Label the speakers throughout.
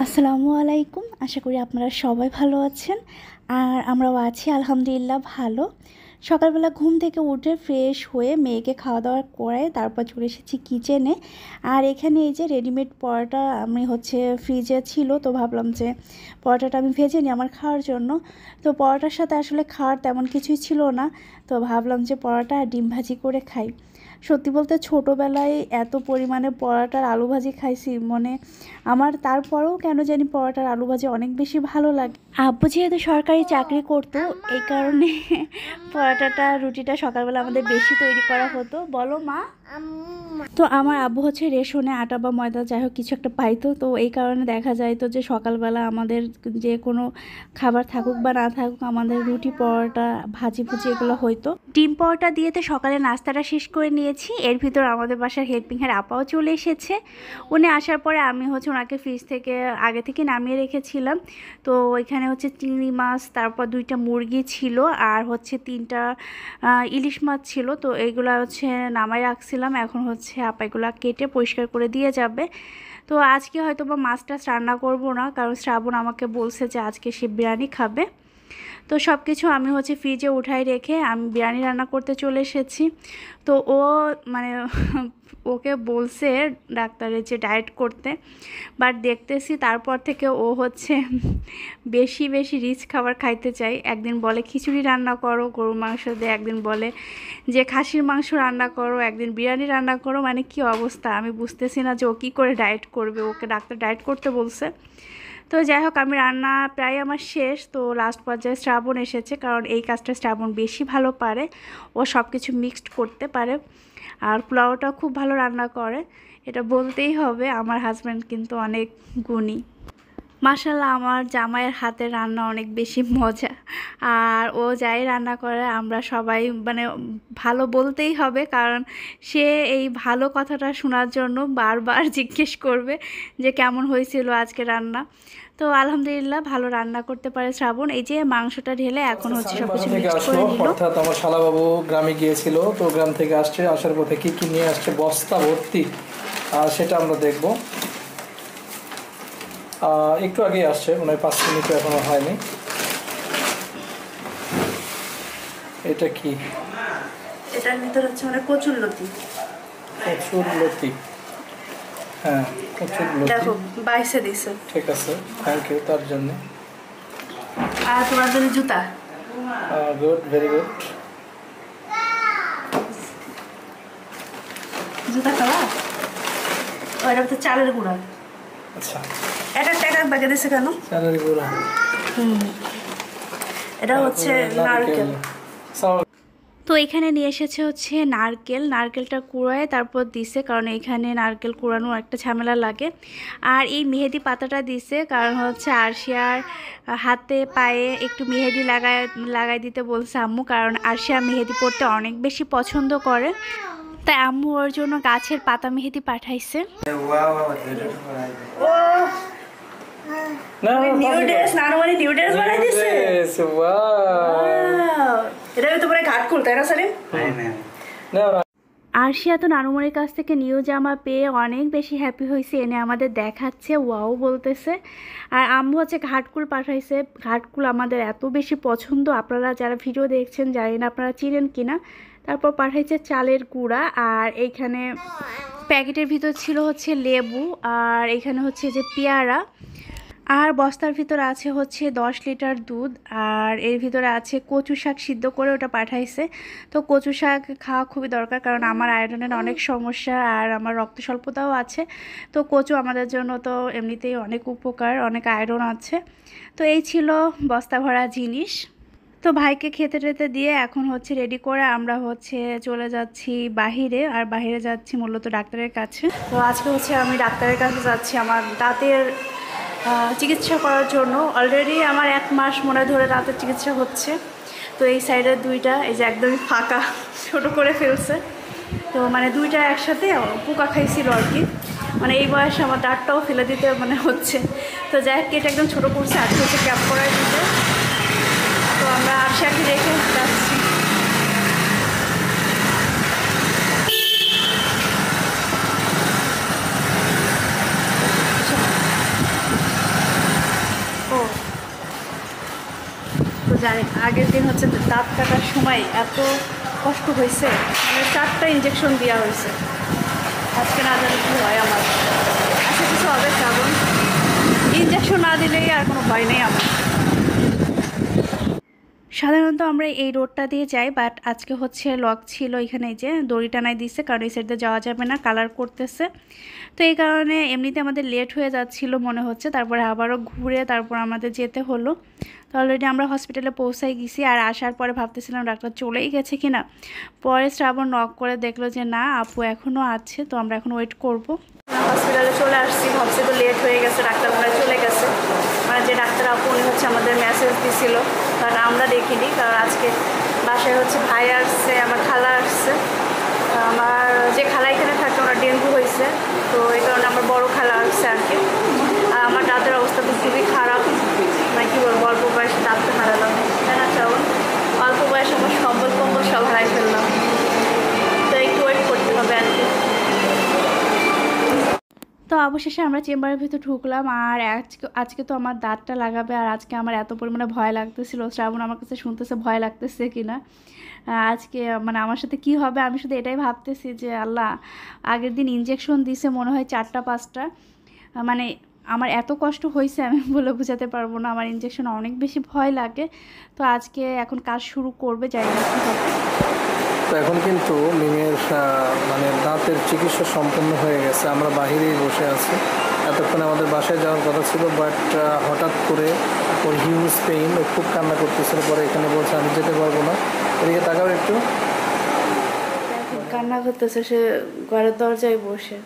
Speaker 1: আসসালামু আলাইকুম, আশা করি আপনারা সবাই ভালো আছেন আর আমরাও আছি আলহামদুলিল্লাহ ভালো। সকালবেলা ঘুম থেকে উঠে ফ্রেশ হয়ে মেয়েকে খাওয়া দাওয়া করে তারপর চলে এসেছি কিচেনে। আর এখানে এই যে রেডিমেড পরোটা আমি ফ্রিজে ছিল, তো ভাবলাম যে পরোটাটা আমি ভেজে নিই আমার খাওয়ার জন্য। তো পরোটার সাথে আসলে খাওয়ার তেমন কিছুই ছিল না, তো ভাবলাম যে পরোটা আর ডিম ভাজি করে খাই। সত্যি বলতে ছোটোবেলায় এত পরিমাণে পরোটার আলু ভাজি খাইছি, আমার তারপরেও কেন জানি পরোটার আলু ভাজি অনেক বেশি ভালো লাগে। আব্বু যেহেতু সরকারি চাকরি করতো, এই কারণে পরোটাটা রুটিটা সকালবেলা আমাদের বেশি তৈরি করা হতো। বলো মা। তো আমার আব্বু রেশনে আটা বা ময়দা যাই হোক কিছু একটা পাইতো, তো এই কারণে দেখা যাইতো যে সকালবেলা আমাদের যে কোনো খাবার থাকুক বা না থাকুক আমাদের রুটি পরোটা ভাজি ভুজি এগুলো হইতো। ডিম পরোটা দিয়েতে সকালে নাস্তাটা শেষ করে নিয়েছি। এর ভিতর আমাদের বাসার হেল্পিংয়ের আপাও চলে এসেছে। উনি আসার পরে আমি ওনাকে ফ্রিজ থেকে আগে থেকে নামিয়ে রেখেছিলাম। তো এখানে চিংড়ি মাছ, তারপর 2টা মুরগি ছিল আর 3টা ইলিশ মাছ ছিল। তো এইগুলো নামাই রাখছিলাম, এখন আপা এগুলো কেটে পরিষ্কার করে দিয়ে যাবে। তো আজকে হয়তো বা মাছটা রান্না করব না, কারণ শ্রাবণ আমাকে বলছে যে আজকে সে বিরিয়ানি খাবে। তো সব কিছু আমি ফ্রিজে উঠাই রেখে আমি বিরিয়ানি রান্না করতে চলে এসেছি। তো ও ওকে বলছে ডাক্তারের যে ডায়েট করতে, বাট দেখতেছি তারপর থেকে ও বেশি বেশি রিচ খাবার খাইতে চাই। একদিন বলে খিচুড়ি রান্না করো গরুর মাংস দিয়ে, একদিন বলে যে খাসির মাংস রান্না করো, একদিন বিরিয়ানি রান্না করো। কি অবস্থা আমি বুঝতেছি না যে ও কী করে ডায়েট করবে। ওকে ডাক্তার ডায়েট করতে বলছে। তো যাই হোক আমি রান্না প্রায় আমার শেষ। তো লাস্ট পর্যায়ে শ্রাবণ এসেছে, কারণ এই কাজটা শ্রাবণ বেশি ভালো পারে। ও সব কিছু মিক্সড করতে পারে আর পোলাওটা খুব ভালো রান্না করে, এটা বলতেই হবে। আমার হাজব্যান্ড কিন্তু অনেক গুণী। মাশাআল্লাহ, আমার জামাইয়ের হাতের রান্না অনেক বেশি মজা। আর ও যাই রান্না করে আমরা সবাই ভালো বলতেই হবে, কারণ সে এই ভালো কথাটা শোনার জন্য বারবার জিজ্ঞেস করবে যে কেমন হয়েছিল আজকে রান্না। তো আলহামদুলিল্লাহ ভালো রান্না করতে পারে শ্রাবণ। এই যে মাংসটা ঢেলে এখন সবকিছু মিক্স করে নিল।
Speaker 2: অর্থাৎ আমার শালাবাবু গ্রামে গিয়েছিল, তো গ্রাম থেকে আসছে, আসার পথে কি কি নিয়ে আসছে বস্তা ভর্তি, সেটা আমরা দেখব। একটু আগে আসছে, 5 মিনিট এখনো হয়নি। এটা কি?
Speaker 1: এটার ভিতর কচুরলতি।
Speaker 2: কচুরলতি, হ্যাঁ কচুরলতি
Speaker 1: দেখো বাইসে দিছে।
Speaker 2: ঠিক আছে, থ্যাংক ইউ তার জন্য।
Speaker 1: আর তোমার জন্য জুতা।
Speaker 2: Good, very good.
Speaker 1: জুতা খাওয়া ওইটা তো চালের গুঁড়া।
Speaker 2: আচ্ছা,
Speaker 1: এটা টাকা বাগে দিছে কেন?
Speaker 2: চালের গুঁড়া।
Speaker 1: এটা নারকেল। তো এখানে নিয়ে এসেছে নারকেলটা কুড়ায় তারপর দিছে, কারণ এখানে নারকেল কুড়ানো একটা ঝামেলা লাগে। আর এই মেহেদি পাতাটা দিছে কারণ আরশিয়ার হাতে পায়ে একটু মেহেদি লাগাই দিতে বলছে আম্মু, কারণ আরশিয়া মেহেদি পরতে অনেক বেশি পছন্দ করে। তাই আম্মু ওর জন্য গাছের পাতা মেহেদি পাঠাইছে। আরশিয়া তো নানুমণির কাছ থেকে নিউ জামা পেয়ে অনেক বেশি হ্যাপি হয়েছে, এনে আমাদের দেখাচ্ছে, ওয়াও বলতেছে। আর আম্মু ঘাটকুল পাঠাইছে। ঘাটকুল আমাদের এত বেশি পছন্দ, আপনারা যারা ভিডিও দেখছেন জানি না আপনারা চিনেন কিনা। তারপর পাঠাইছে চালের গুঁড়া, আর এইখানে প্যাকেটের ভিতর ছিল লেবু, আর এখানে যে পেয়ারা, আর বস্তার ভিতর আছে 10 লিটার দুধ, আর এর ভিতরে আছে কচু শাক সিদ্ধ করে ওটা পাঠাইছে। তো কচু শাক খাওয়া খুবই দরকার, কারণ আমার আয়রনের অনেক সমস্যা আর আমার রক্ত স্বল্পতাও আছে। তো কচু আমাদের জন্য তো এমনিতেই অনেক উপকার, অনেক আয়রন আছে। তো এই ছিল বস্তা ভরা জিনিস। তো ভাইকে খেতে টেতে দিয়ে এখন রেডি করে আমরা চলে যাচ্ছি বাহিরে, আর বাহিরে যাচ্ছি মূলত ডাক্তারের কাছে। তো আজকে আমি ডাক্তারের কাছে যাচ্ছি আমার দাঁতের চিকিৎসা করার জন্য। অলরেডি আমার 1 মাস মনে ধরে দাঁতের চিকিৎসা হচ্ছে। তো এই সাইডের 2টা এই যে একদমই ফাঁকা, ছোট করে ফেলছে। তো 2টা একসাথে পোকা খাইছিল আর কি, এই বয়সে আমার দাঁতটাও ফেলে দিতে হচ্ছে। তো যাই হোক এটা একদম ছোটো করছে, আজকে ক্যাপ করাই দিতে। তো আমরা আরশিয়াকে রেখে যাচ্ছি। জানি আগের দিন হচ্ছে দাঁত কাটার সময় এত কষ্ট হয়েছে, মানে 4টা ইঞ্জেকশন দেওয়া হয়েছে। আজকে না জানি কী হয় আমার। আচ্ছা কিছু হবে শ্রাবণ, ইঞ্জেকশন না দিলেই আর কোনো ভয় নেই আমার। সাধারণত আমরা এই রোডটা দিয়ে যাই, বাট আজকে হচ্ছে লক ছিল এখানে, যে দড়ি টানাই দিচ্ছে, কারণ এই সাইডে যাওয়া যাবে না, কালার করতেছে। তো এই কারণে এমনিতে আমাদের লেট হয়ে যাচ্ছিল মনে হচ্ছে, তারপরে আবারও ঘুরে তারপর আমাদের যেতে হলো। তো অলরেডি আমরা হসপিটালে পৌঁছাই গেছি, আর আসার পরে ভাবতেছিলাম ডাক্তার চলেই গেছে কিনা। পরে শ্রাবণ নক করে দেখলো যে না, আপু এখনও আছে, তো আমরা এখন ওয়েট করব। হসপিটালে চলে আসছি, ভাবছি তো লেট হয়ে গেছে, ডাক্তার মনে চলে গেছে। মানে যে ডাক্তার আপু উনি হচ্ছে আমাদের মেসেজ দিছিল, কারণ আমরা দেখিনি, কারণ আজকে বাসায় হচ্ছে ভাই আসছে, আমার খালা আসছে। আমার যে খালা এখানে থাকে ওনার ডেঙ্গু হয়েছে, তো এই কারণে আমার বড় খালা আসছে আর কি। আর আমার দাঁতের অবস্থা তো খুবই খারাপ, মানে কী বলবো, অল্প বয়সে দাঁতটা হারালাম, তাই না শ্রাবণ? অল্প বয়সে আমার সম্বল কম্বল সব হারাই ফেললাম, তো একটু ওয়েট করতে হবে আর কি। তো অবশেষে আমরা চেম্বারের ভিতর ঢুকলাম, আর আজকে তো আমার দাঁতটা লাগাবে, আর আজকে আমার এত পরিমাণে ভয় লাগতেছিল। শ্রাবণ আমার কাছে শুনতেছে ভয় লাগতেছে কিনা, আজকে মানে আমার সাথে কি হবে। আমি শুধু এটাই ভাবতেছি যে আল্লাহ, আগের দিন ইঞ্জেকশন দিছে মনে হয় 4টা 5টা, মানে আমার এত কষ্ট হয়েছে আমি বলে বোঝাতে পারবো না। আমার ইঞ্জেকশন অনেক বেশি ভয় লাগে। তো আজকে এখন কাজ শুরু করবে, জানি না কী হবে।
Speaker 2: তো এখন কিন্তু মিমের মানে দাঁতের চিকিৎসা সম্পন্ন হয়ে গেছে, আমরা বাহিরেই বসে আছি। এতক্ষণ আমাদের বাসায় যাওয়ার কথা ছিল, বাট হঠাৎ করে ওর হিউজ পেইন, ও খুব কান্না করতেছিল, পরে এখানে বলছে আমি যেতে পারবো না। এদিকে তাকাও একটু,
Speaker 1: কান্না করতেছে, সে ঘরের দরজায় বসে।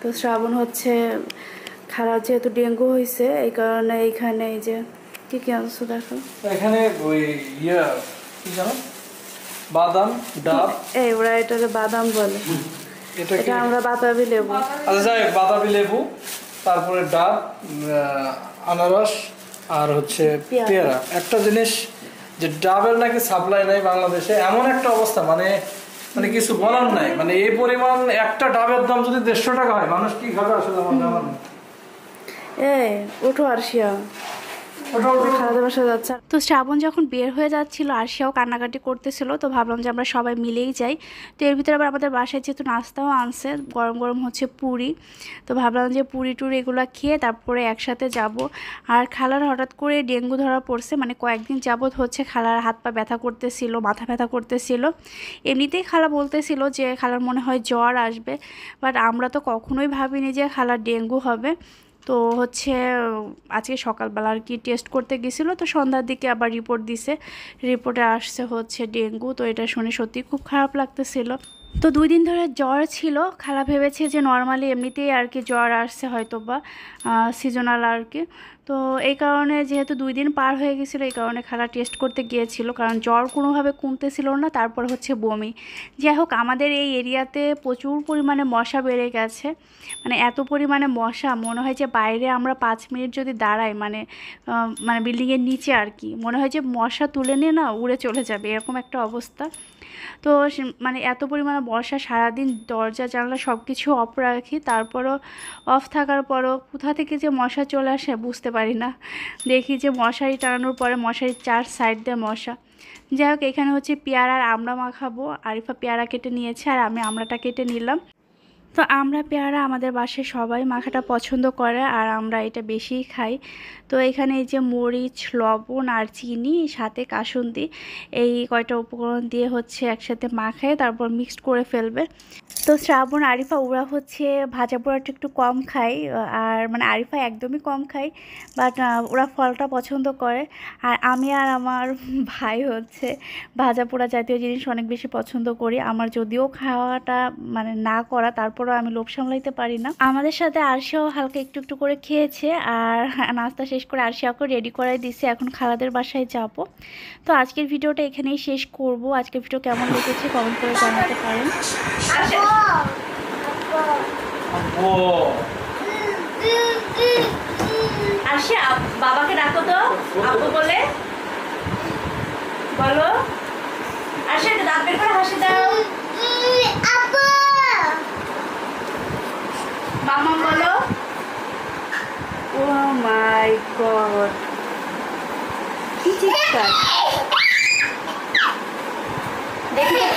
Speaker 1: তো শ্রাবণ হচ্ছে খারাপ, যেহেতু ডেঙ্গু হয়েছে এই কারণে এইখানে এই যে কি কি আনছো দেখো,
Speaker 2: এখানে ওই কি জানো, বাদাম ডাব,
Speaker 1: এই ওরা এটাকে বাদাম বলে, এটা আমরা বাতাবি লেবু।
Speaker 2: আচ্ছা যাই, বাতাবি লেবু, তারপরে ডাব, আনারস, আর হচ্ছে পেয়ারা। একটা জিনিস যে ডাবের নাকি সাপ্লাই নাই বাংলাদেশে, এমন একটা অবস্থা, মানে মানে কিছু বলার নাই। মানে এই পরিমাণ একটা ডাবের দাম যদি 150 টাকা হয়, মানুষ কি খাবে আসলে আমার জানা নেই।
Speaker 1: এই ওঠো আরশিয়া, খালাদের বাসায় যাচ্ছে। তো শ্রাবণ যখন বের হয়ে যাচ্ছিল, আরশিয়াও কান্নাকাটি করতেছিল, তো ভাবলাম যে আমরা সবাই মিলেই যাই। তো এর ভিতরে আবার আমাদের বাসায় যেহেতু নাস্তাও আনছে, গরম গরম হচ্ছে পুরি, তো ভাবলাম যে পুরি টুরি এগুলো খেয়ে তারপরে একসাথে যাব। আর খালার হঠাৎ করে ডেঙ্গু ধরা পড়ছে, মানে কয়েকদিন যাবৎ হচ্ছে খালার হাত পা ব্যথা করতেছিল, মাথা ব্যথা করতেছিল। এমনিতেই খালা বলতেছিল যে খালার মনে হয় জ্বর আসবে, বাট আমরা তো কখনোই ভাবিনি যে খালার ডেঙ্গু হবে। তো হচ্ছে আজকে সকালবেলা আর কি টেস্ট করতে গেছিলো, তো সন্ধ্যার দিকে আবার রিপোর্ট দিছে, রিপোর্টে আসছে হচ্ছে ডেঙ্গু। তো এটা শুনে সত্যি খুব খারাপ লাগতেছিল। তো 2 দিন ধরে জ্বর ছিল, খালা ভেবেছে যে নর্মালি এমনিতেই আর কি জ্বর আসছে হয়তো বা সিজনাল আর কি। তো এই কারণে যেহেতু 2 দিন পার হয়ে গেছিলো, এই কারণে খালা টেস্ট করতে গিয়েছিল, কারণ জ্বর কোনোভাবে কমতেছিল না, তারপর হচ্ছে বমি। যাই হোক, আমাদের এই এরিয়াতে প্রচুর পরিমাণে মশা বেড়ে গেছে, মানে এত পরিমাণে মশা মনে হয় যে বাইরে আমরা 5 মিনিট যদি দাঁড়াই, মানে মানে বিল্ডিংয়ের নিচে আর কি, মনে হয় যে মশা তুলে নিয়ে না উড়ে চলে যাবে, এরকম একটা অবস্থা। তো মানে এত পরিমাণে মশা, সারাদিন দরজা জানলা সব কিছু অফ রাখি, তারপরও অফ থাকার পরও কোথা থেকে যে মশা চলে আসে বুঝতে পারি না। দেখি যে মশারি টানানোর পরে মশারির 4 সাইড দিয়ে মশা। যাই হোক, এখানে হচ্ছে পেয়ারা আর আমড়া মাখাবো। আরিফা পেয়ারা কেটে নিয়েছে আর আমি আমড়াটা কেটে নিলাম। তো আমরা পেয়ারা আমাদের বাসায় সবাই মাখাটা পছন্দ করে, আর আমরা এটা বেশিই খাই। তো এখানে এই যে মরিচ, লবণ আর চিনি, সাথে কাসুন্দি, এই কয়টা উপকরণ দিয়ে হচ্ছে একসাথে মাখায় তারপর মিক্সড করে ফেলবে। তো শ্রাবণ, আরিফা ওরা হচ্ছে ভাজা পোড়াটা একটু কম খায়, আর মানে আরিফা একদমই কম খায়, বাট ওরা ফলটা পছন্দ করে। আর আমি আর আমার ভাই হচ্ছে ভাজা পোড়া জাতীয় জিনিস অনেক বেশি পছন্দ করি। আমার যদিও খাওয়াটা মানে না করা, তারপরেও আমি লোভ সামলাইতে পারি না। আমাদের সাথে আরশিয়াও হালকা একটু একটু করে খেয়েছে, আর নাস্তা শেষ করে আরশিয়াকে রেডি করাই দিছে, এখন খালাদের বাসায় যাব। তো আজকের ভিডিওটা এখানেই শেষ করব। আজকের ভিডিও কেমন লেগেছে কমেন্ট করে জানাতে পারেন। আরশিয়া, বাবাকে ডাকো তো, আপু বলে বলো। আরশিয়া, দাঁত বের করে হাসি দাও। আপু মামা বলো। ও মাই গড, কি চিৎকার দেখি